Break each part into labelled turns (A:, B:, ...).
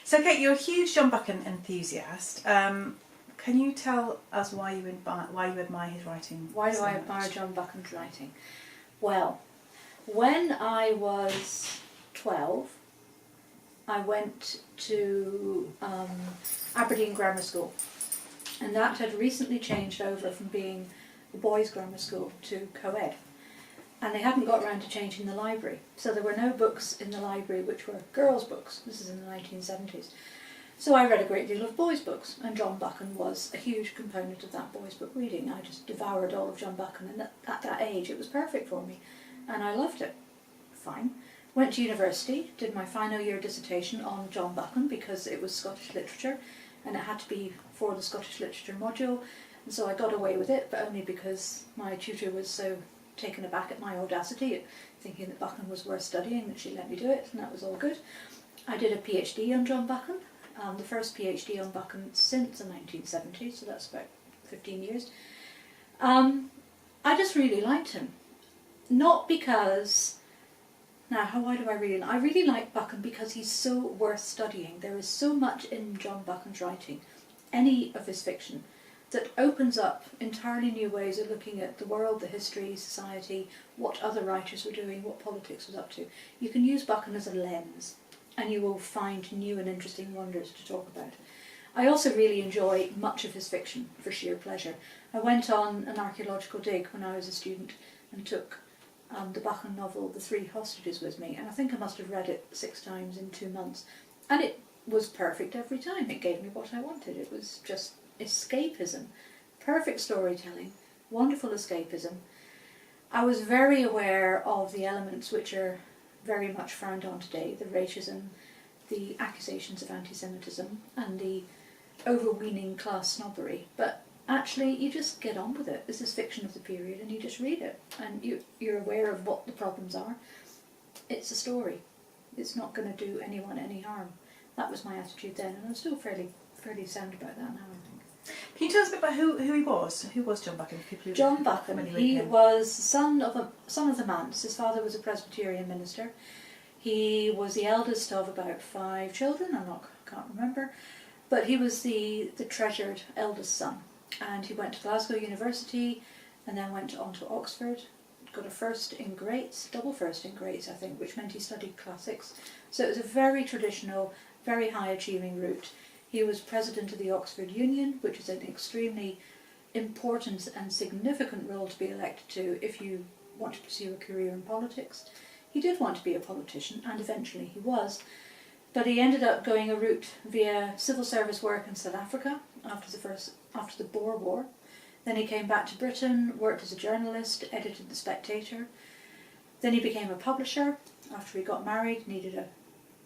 A: So Kate, you're a huge John Buchan enthusiast. Can you tell us why you admire his writing?
B: Why do I admire John Buchan's writing? Well, when I was 12, I went to Aberdeen Grammar School, and that had recently changed over from being a boys' grammar school to co-ed. And they hadn't got around to changing the library. So there were no books in the library which were girls' books. This is in the 1970s. So I read a great deal of boys' books, and John Buchan was a huge component of that boys' book reading. I just devoured all of John Buchan, and at that age it was perfect for me, and I loved it. Fine. Went to university, did my final year dissertation on John Buchan because it was Scottish literature, and it had to be for the Scottish literature module, and so I got away with it, but only because my tutor was so taken aback at my audacity, thinking that Buchan was worth studying, that she let me do it, and that was all good. I did a PhD on John Buchan, the first PhD on Buchan since the 1970s, so that's about 15 years. I just really liked him. Not because... why do I really like Buchan because he's so worth studying. There is so much in John Buchan's writing, any of his fiction, that opens up entirely new ways of looking at the world, the history, society, what other writers were doing, what politics was up to. You can use Buchan as a lens, and you will find new and interesting wonders to talk about. I also really enjoy much of his fiction for sheer pleasure. I went on an archaeological dig when I was a student and took the Buchan novel The Three Hostages with me, and I think I must have read it 6 times in 2 months, and it was perfect every time. It gave me what I wanted. It was just escapism, perfect storytelling, wonderful escapism. I was very aware of the elements which are very much frowned on today, the racism, the accusations of anti-Semitism, and the overweening class snobbery, but actually you just get on with it. This is fiction of the period and you just read it, and you're aware of what the problems are. It's a story. It's not going to do anyone any harm. That was my attitude then, and I'm still fairly sound about that now, I think.
A: Can you tell us a bit about who he was? Who was John Buchan?
B: John Buchan, he was son of the manse. His father was a Presbyterian minister. He was the eldest of about 5 children, can't remember, but he was the treasured eldest son. And he went to Glasgow University and then went on to Oxford, got a first in Greats, double first in Greats I think, which meant he studied classics. So it was a very traditional, very high achieving route. He was president of the Oxford Union, which is an extremely important and significant role to be elected to if you want to pursue a career in politics. He did want to be a politician, and eventually he was, but he ended up going a route via civil service work in South Africa after the Boer War. Then he came back to Britain, worked as a journalist, edited The Spectator. Then he became a publisher after he got married, needed a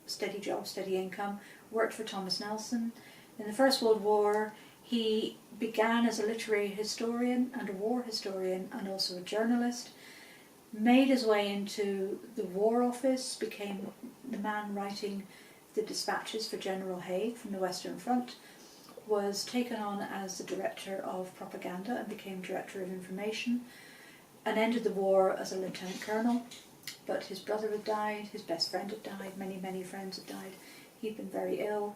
B: steady job, steady income, worked for Thomas Nelson. In the First World War, he began as a literary historian and a war historian and also a journalist, made his way into the War Office, became the man writing the dispatches for General Haig from the Western Front, was taken on as the director of propaganda and became director of information, and ended the war as a lieutenant colonel. But his brother had died, his best friend had died, many friends had died. He'd been very ill.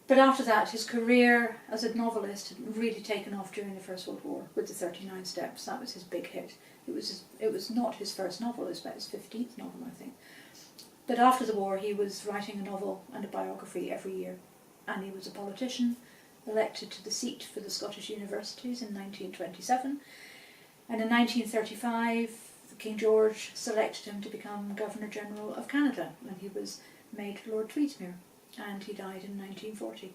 B: But after that, his career as a novelist had really taken off during the First World War with the 39 Steps. That was his big hit. It was not his first novel, it was about his 15th novel, I think. But after the war, he was writing a novel and a biography every year. And he was a politician, elected to the seat for the Scottish universities in 1927. And in 1935, King George selected him to become Governor-General of Canada, and he was made Lord Tweedsmuir, and he died in 1940.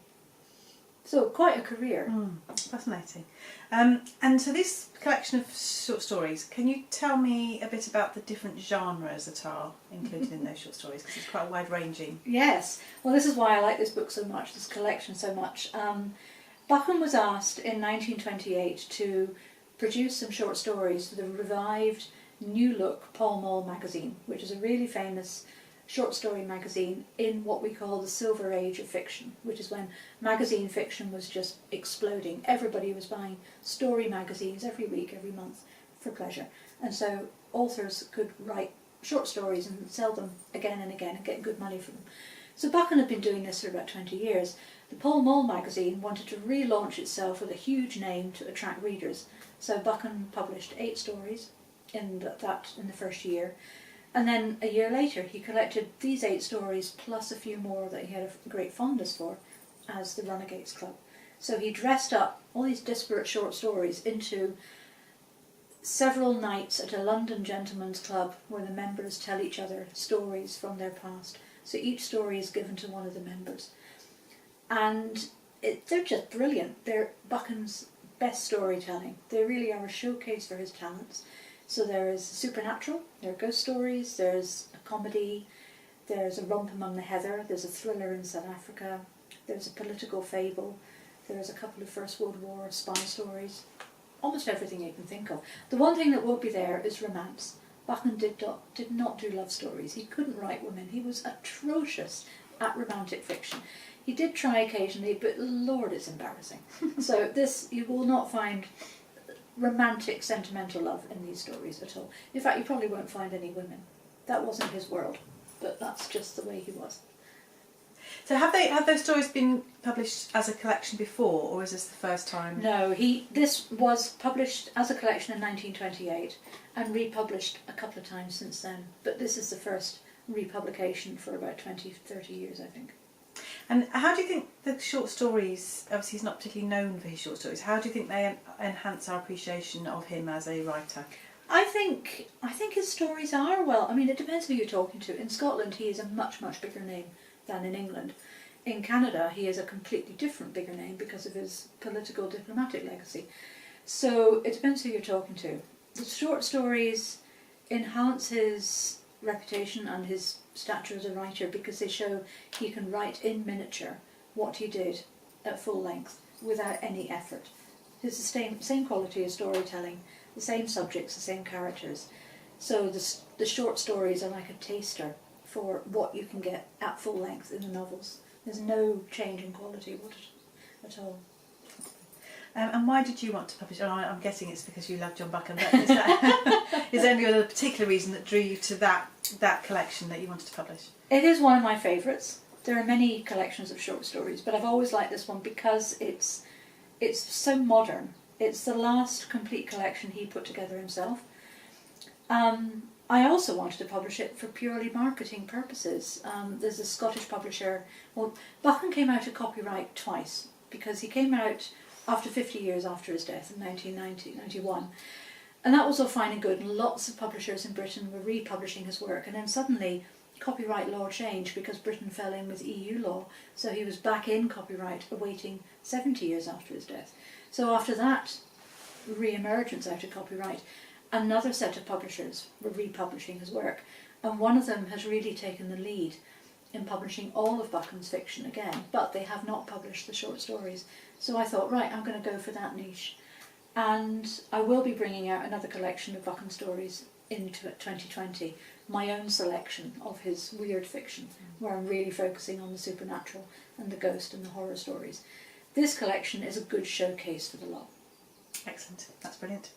B: So quite a career.
A: Fascinating. And so this collection of short stories, can you tell me a bit about the different genres that are included in those short stories? Because it's quite wide-ranging.
B: Yes. Well, this is why I like this book so much, this collection so much. Buchan was asked in 1928 to produce some short stories for the revived New Look Pall Mall magazine, which is a really famous short story magazine in what we call the Silver Age of fiction, which is when magazine fiction was just exploding. Everybody was buying story magazines every week, every month for pleasure. And so authors could write short stories and sell them again and again and get good money for them. So Buchan had been doing this for about 20 years. The Pall Mall magazine wanted to relaunch itself with a huge name to attract readers. So Buchan published 8 stories in the first year. And then a year later he collected these 8 stories plus a few more that he had a great fondness for as the Runagates Club. So he dressed up all these disparate short stories into several nights at a London gentleman's club where the members tell each other stories from their past. So each story is given to one of the members. And they're just brilliant. They're Buchan's best storytelling. They really are a showcase for his talents. So there is supernatural, there are ghost stories, there's a comedy, there's a romp among the heather, there's a thriller in South Africa, there's a political fable, there's a couple of First World War spy stories, almost everything you can think of. The one thing that won't be there is romance. Buchan did not do love stories. He couldn't write women. He was atrocious at romantic fiction. He did try occasionally, but Lord, it's embarrassing. So you will not find romantic, sentimental love in these stories at all. In fact, you probably won't find any women. That wasn't his world, but that's just the way he was.
A: So have those stories been published as a collection before, or is this the first time?
B: No, this was published as a collection in 1928 and republished a couple of times since then. But this is the first republication for about 20-30 years, I think.
A: And how do you think the short stories, obviously he's not particularly known for his short stories, how do you think they enhance our appreciation of him as a writer?
B: I think his stories are, well, I mean, it depends who you're talking to. In Scotland he is a much, much bigger name than in England. In Canada he is a completely different bigger name because of his political diplomatic legacy. So it depends who you're talking to. The short stories enhance his reputation and his stature as a writer because they show he can write in miniature what he did at full length without any effort. It's the same quality of storytelling, the same subjects, the same characters. So the short stories are like a taster for what you can get at full length in the novels. There's no change in quality at all.
A: And why did you want to publish? I'm guessing it's because you love John Buchan, but is there any other particular reason that drew you to that collection that you wanted to publish?
B: It is one of my favourites. There are many collections of short stories, but I've always liked this one because it's so modern. It's the last complete collection he put together himself. I also wanted to publish it for purely marketing purposes. There's a Scottish publisher. Well, Buchan came out of copyright twice because he came out after 50 years after his death in 1991. And that was all fine and good, and lots of publishers in Britain were republishing his work, and then suddenly copyright law changed because Britain fell in with EU law, so he was back in copyright awaiting 70 years after his death. So after that re-emergence out of copyright, another set of publishers were republishing his work, and one of them has really taken the lead in publishing all of Buchan's fiction again, but they have not published the short stories. So I thought, right, I'm going to go for that niche. And I will be bringing out another collection of Buchan stories into 2020, my own selection of his weird fiction, where I'm really focusing on the supernatural and the ghost and the horror stories. This collection is a good showcase for the lot.
A: Excellent, that's brilliant.